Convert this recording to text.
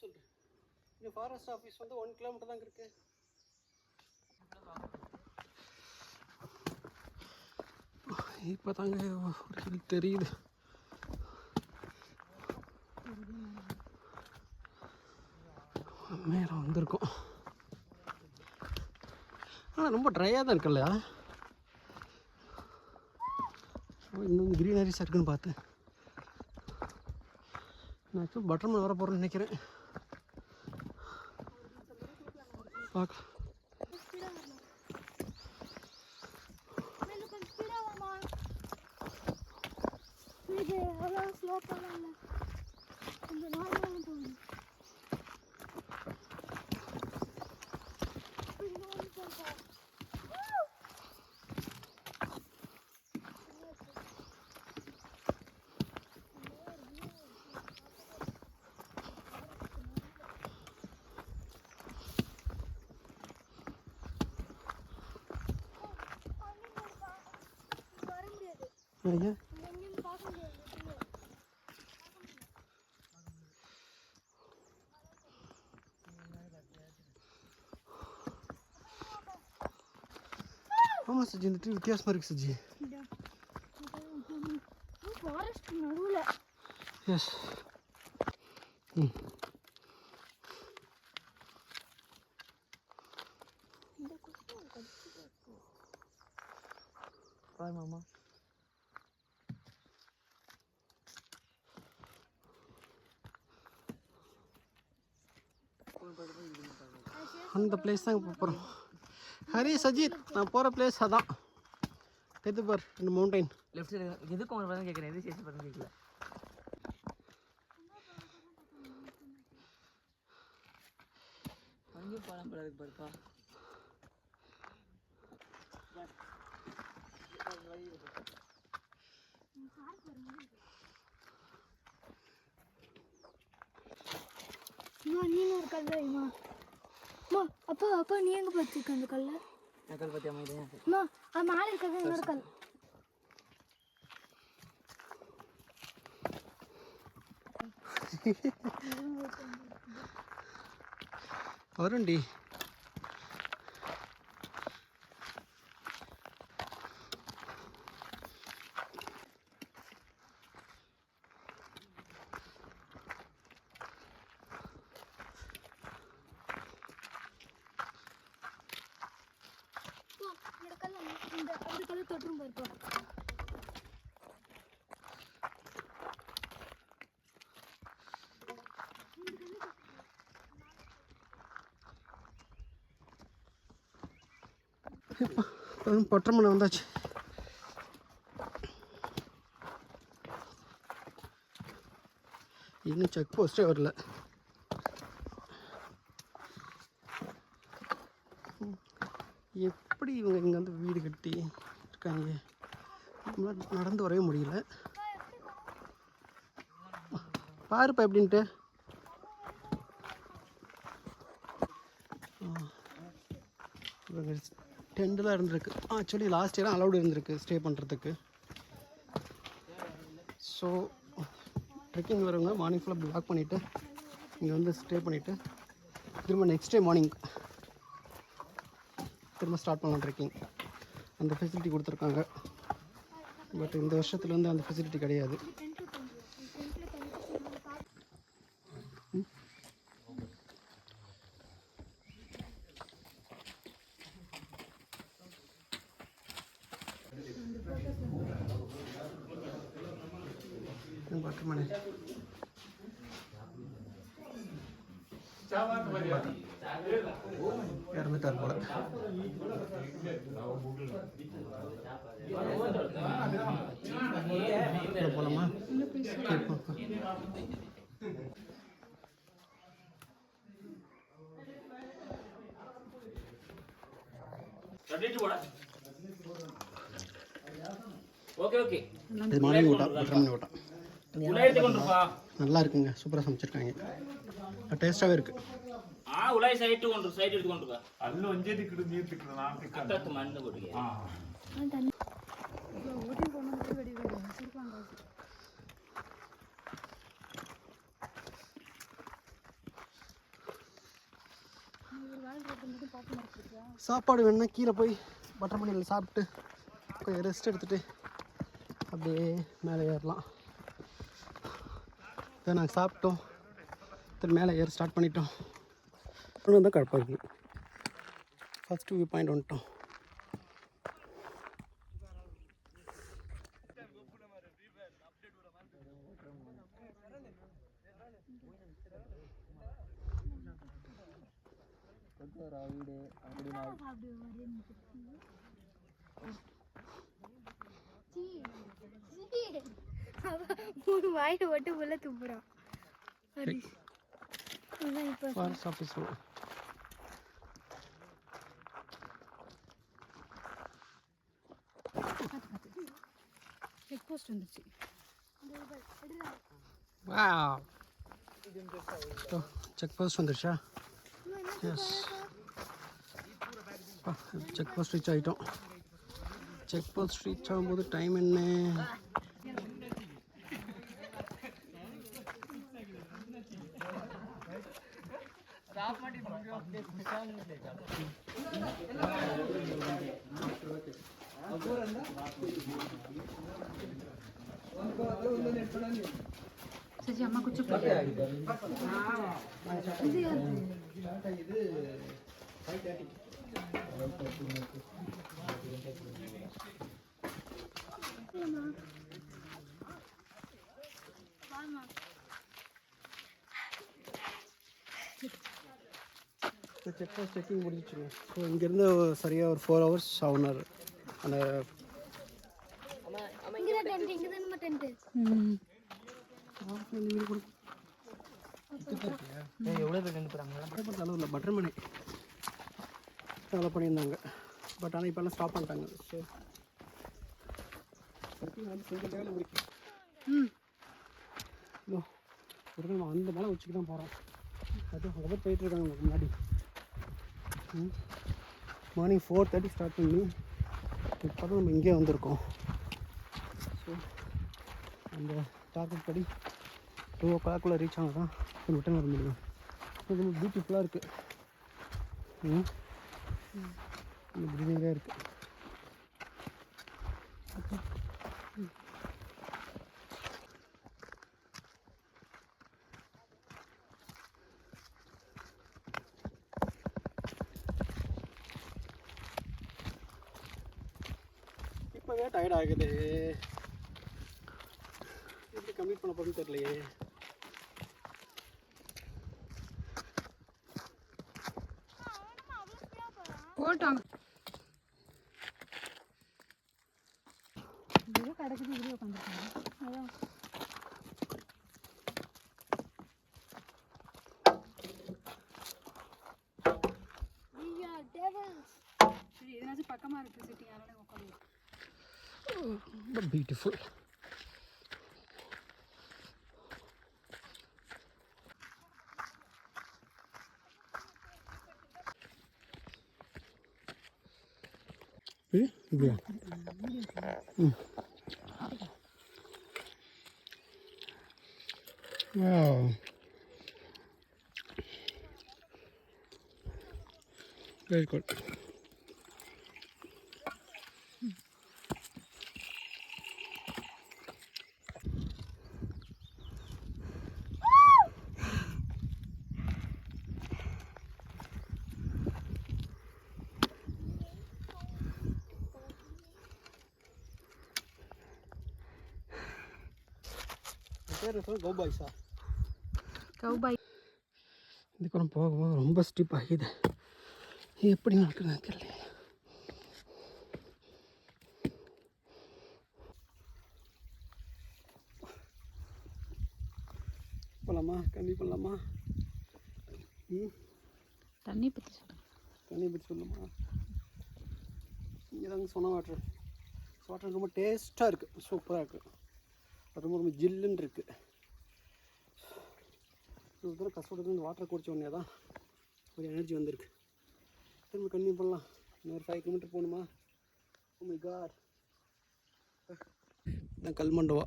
சொல்லு. இங்கே forest office வந்து 1 கிலோமீட்டர் தாங்க இருக்குது. இப்போ தாங்க ஒரு ஹில் தெரியுது. மேலே வந்திருக்கோம். ஆனால் ரொம்ப ட்ரையாக தான் இருக்குல்ல. இன்னும் க்ரீனரிஸாக இருக்குன்னு பார்த்தேன். நான் ஆக்சுவலாக பட்டர்மலை வர போகிறேன்னு நினைக்கிறேன். பார்க்கலாம். ஐயா ஆமாம் சஜி, இந்த ட்ரீ வித்தியாசமாக இருக்குது சஜி. எஸ். மாமா அந்த பிளேஸ் தான் போகிறோம். ஹரி சஜித், நான் போகிற பிளேஸ் அதான். எது பார் இந்த மவுண்டைன் லெஃப்ட் சைடு. எதுக்கு உங்களை பார்த்து கேட்குறேன், எது சேர்த்து பார்த்து கேட்கல. அங்கேயும் போகலாம் போல இருக்கு பாருப்பா. நீங்க ஒரு கல் வைமா. அப்பா அப்பா நீ எங்க பார்த்துருக்க அந்த கல்ல? நான் கல் பற்றி அமைதியா மேலே இருக்கிறது இன்னொரு கல். வருண்டி. அந்த கல்லை தொற்றும் பாருப்பா. பட்டர்மலை வந்தாச்சு. இன்னும் செக் போஸ்டே வரல. எப்படி இவங்க இங்கே வந்து வீடு கட்டி இருக்காங்க? நம்மளால் நடந்து வரவே முடியல. பாருப்பா எப்படின்ட்டு. டென்டெலாம் இருந்திருக்கு. ஆக்சுவலி லாஸ்ட் இயர்லாம் அலௌடு இருந்திருக்கு ஸ்டே பண்ணுறதுக்கு. ஸோ ட்ரெக்கிங் வரவங்க மார்னிங் ஃபுல்லாக பிளாக் பண்ணிவிட்டு இங்கே வந்து ஸ்டே பண்ணிவிட்டு திரும்ப நெக்ஸ்ட் டே மார்னிங் திரும்ப ஸ்டார்ட் பண்ணலாம் ட்ரெக்கிங். அந்த ஃபெசிலிட்டி கொடுத்துருக்காங்க. பட் இந்த வருஷத்துலேருந்து அந்த ஃபெசிலிட்டி கிடையாது. பட்டர்மலை இறந்துட்டார் போல. போலாமா? Okay okay. இது மார்னிங் ஓட்டா, பட்டர்மலை ஓட்டா. நல்லா இருக்குங்க, சூப்பராக சமைச்சிருக்காங்க. டேஸ்டாகவே இருக்குது. உலாய் சைடு கொண்டு சைடு எடுத்து கொண்டு வா. அல்ல ಒಂಜೇ ದಿಕ್ಕಿಡು ನೀರು ತಿಕ್ಕಡು ನಾನು ತಿಕ್ಕ ಅತ್ತತ್ತು ಮಣ್ಣು ಕೊಡಿ. ஓட்டி போனது வெடி வெடி சிரிப்பாங்க. சாப்பாடு வேணுன்னா கீழே போய் பட்டர் மணியில் சாப்பிட்டு கொஞ்சம் ரெஸ்ட் எடுத்துகிட்டு அப்படியே மேலே ஏறலாம். இதை நாங்கள் சாப்பிட்டோம், திரும்ப மேலே ஏற ஸ்டார்ட் பண்ணிட்டோம். ஒன்று தான் கடுப்பாக இருக்குது. ஃபஸ்ட்டு வியூ பாயிண்ட் வந்துட்டோம். மூணு வாயில ஓட்டு உள்ள துப்புறான். ஃபாரஸ்ட் ஆஃபீஸ் செக் போஸ்ட் வந்துச்சு. செக் போஸ்ட் வந்துருச்சா? எஸ், செக் போஸ்ட் ரீச் ஆகிட்டோம். செக் போஸ்ட் ரீச் ஆகும்போது டைம் என்ன? சரி அம்மா குச்சி செக் போஸ்ட் செக்கிங் முடிஞ்சிச்சுங்க. ஸோ இங்கேருந்து சரியாக ஒரு 4 hours ஆகுனார். அந்த எவ்வளோ பேர் நின்றுறாங்க? அளவில் பட்டர் மணி டெவலப் பண்ணியிருந்தாங்க. பட் ஆனால் இப்போல்லாம் ஸ்டாப் பண்ணிட்டாங்க. ஸோ சிங்கிள் டேவில் முடிக்கும். ஒரு நம்ம அந்த மேலே உச்சிக்கு தான் போகிறோம். அது அங்கே போய் போயிட்டுருக்காங்க நமக்கு முன்னாடி. மார்னிங் 4:30 ஸ்டார்ட் பண்ணி இப்போ தான் நம்ம இங்கே வந்திருக்கோம். ஸோ அந்த டார்கெட் படி 2 o'clock ரீச் ஆனால் தான் ரிட்டர்ன் வர முடியும். இது ரொம்ப பியூட்டிஃபுல்லாக இருக்குது. க்ரீனிங்காக இருக்குது. இப்போவே டயர்ட் ஆகுது. எப்படி கம்ப்ளீட் பண்ண போகிறேன்னு தெரியலையே. போட்டோம் கிடக்குது. இப்படி உட்காந்துருக்காங்க. அதான் சரி எதனாச்சும் பக்கமாக இருக்குது சிட்டி, அதனால உட்காந்து. பியூட்டிஃபுல். இப்படியா? Very good. கௌபாய்ஸா? கௌபாய். இதுக்கப்புறம் போக போக ரொம்ப ஸ்டிப் ஆகிது. எப்படி நடக்குதுன்னு தெரியல. போகலாமா? கம்மி பண்ணலாமா? தண்ணி பற்றி சொல்லுங்கள். தண்ணி பற்றி சொல்லுமா? இங்கே தாங்க சொன்ன வாட்டர். வாட்டர் ரொம்ப டேஸ்ட்டாக இருக்குது, சூப்பராக இருக்குது. ரொம்ப ரொம்ப ஜில்லுன்னு இருக்குது. இவ்வளோ தூரம் கஷ்டப்பட்டு இந்த வாட்டரை குடிச்ச உடனே தான் ஒரு எனர்ஜி வந்திருக்கு. திரும்ப கன்னியூ பண்ணலாம். இன்னொரு 5 kilometer போகணுமா? Oh my God. இதான் கல்மண்டவா.